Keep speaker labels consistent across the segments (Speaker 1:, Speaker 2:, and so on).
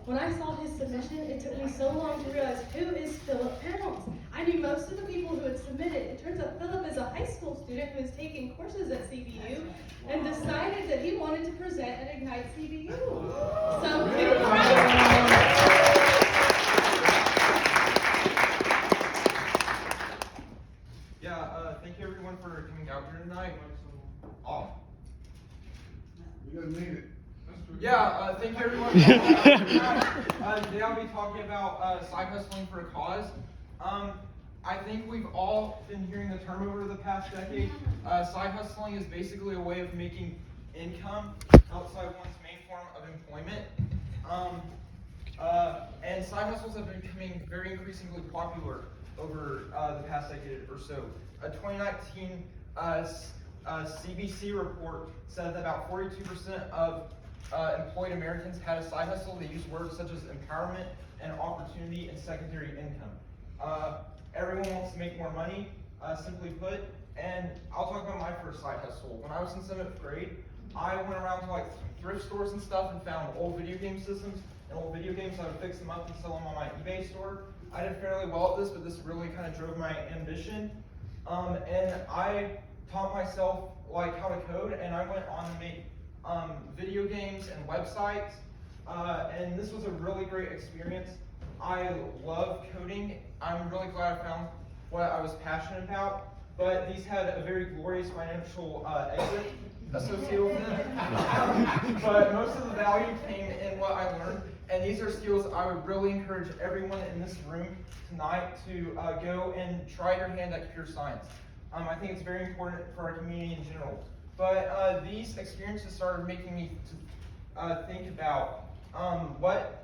Speaker 1: When I saw his submission, it took me so long to realize who is Philip Pounds. I knew most of the people who had submitted. It turns out Philip is a high school student who is taking courses at CBU and decided that he wanted to present at Ignite CBU. So,
Speaker 2: thank you everyone for coming out here tonight.
Speaker 3: You gotta mean it.
Speaker 2: Thank you everyone for coming out here tonight. Today I'll be talking about side hustling for a cause. I think we've all been hearing the term over the past decade. Side hustling is basically a way of making income outside one's main form of employment. And side hustles have been becoming very increasingly popular over the past decade or so. A 2019 CBC report said that about 42% of employed Americans had a side hustle. They use words such as empowerment and opportunity and secondary income. Everyone wants to make more money, simply put, and I'll talk about my first side hustle. When I was in 7th grade, I went around to like thrift stores and stuff and found old video game systems and old video games. I would fix them up and sell them on my eBay store. I did fairly well at this, but this really kind of drove my ambition. And I taught myself like how to code, and I went on to make video games and websites. And this was a really great experience. I love coding. I'm really glad I found what I was passionate about. But these had a very glorious financial exit associated with them. But most of the value came in what I learned. And these are skills I would really encourage everyone in this room tonight to go and try your hand at computer science. I think it's very important for our community in general. But these experiences started making me think about what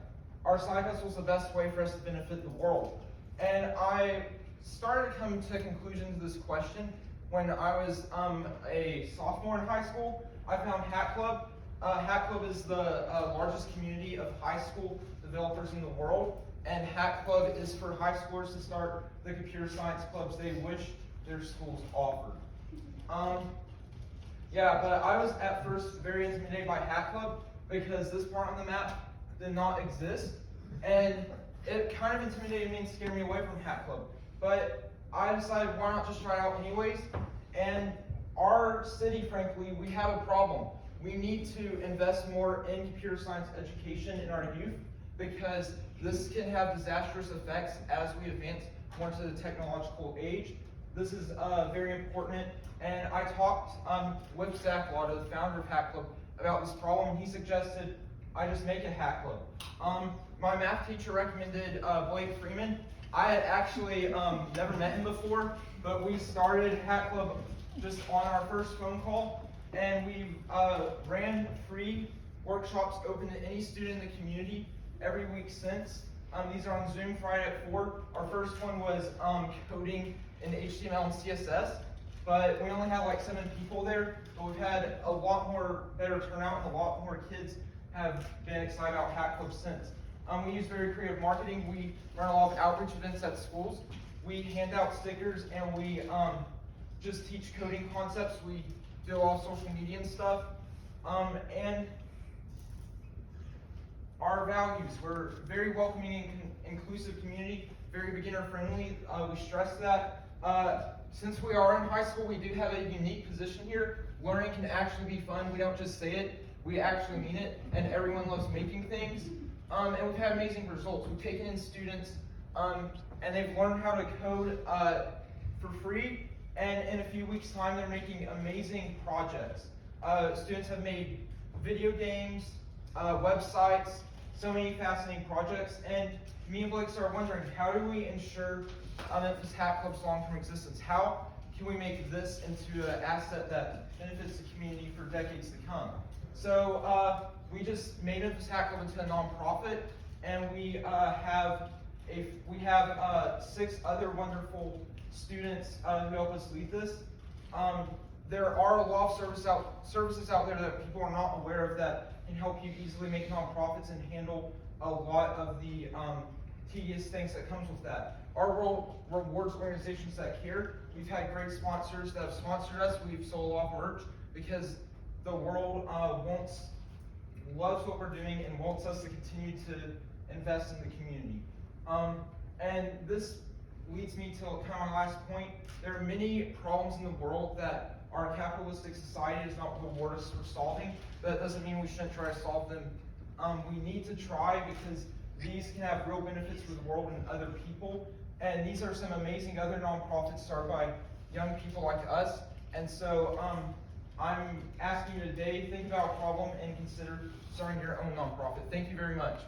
Speaker 2: are side hustles the best way for us to benefit the world. And I started coming to a conclusion to this question when I was a sophomore in high school. I found Hack Club. Hack Club is the largest community of high school developers in the world, and Hack Club is for high schoolers to start the computer science clubs they wish their schools offered. But I was at first very intimidated by Hack Club because this part on the map did not exist, and it kind of intimidated me and scared me away from Hack Club. But I decided, why not just try it out anyways? And our city, frankly, we have a problem. We need to invest more in computer science education in our youth, because this can have disastrous effects as we advance more to the technological age. This is very important, and I talked with Zach Law, the founder of Hack Club, about this problem, and he suggested I just make a Hack Club. My math teacher recommended Blake Freeman. I had actually never met him before, but we started Hack Club just on our first phone call, and we ran free workshops open to any student in the community every week since. These are on Zoom Friday at 4. Our first one was coding in HTML and CSS, but we only had like 7 people there, but we've had a lot more better turnout, and a lot more kids have been excited about Hack Club since. We use very creative marketing. We run a lot of outreach events at schools. We hand out stickers, and we just teach coding concepts. We do a lot of social media and stuff. And our values, we're very welcoming and inclusive community, very beginner friendly. We stress that. Since we are in high school, we do have a unique position here. Learning can actually be fun. We don't just say it, we actually mean it, and everyone loves making things. And we've had amazing results. We've taken in students, and they've learned how to code for free, and in a few weeks' time, they're making amazing projects. Students have made video games, websites, so many fascinating projects, and me and Blake started wondering, how do we ensure Memphis Hack Club's long-term existence? How can we make this into an asset that benefits the community for decades to come? So we just made Memphis Hack Club into a nonprofit, and we have 6 other wonderful students who help us lead this. There are a lot of services out there that people are not aware of that can help you easily make nonprofits and handle a lot of the tedious things that comes with that. Our world rewards organizations that care. We've had great sponsors that have sponsored us. We've sold a lot of merch because the world wants loves what we're doing and wants us to continue to invest in the community. And this leads me to kind of my last point. There are many problems in the world that our capitalistic society does not reward us for solving, but that doesn't mean we shouldn't try to solve them. We need to try because these can have real benefits for the world and other people. And these are some amazing other nonprofits started by young people like us. And so I'm asking you today, think about a problem and consider starting your own nonprofit. Thank you very much.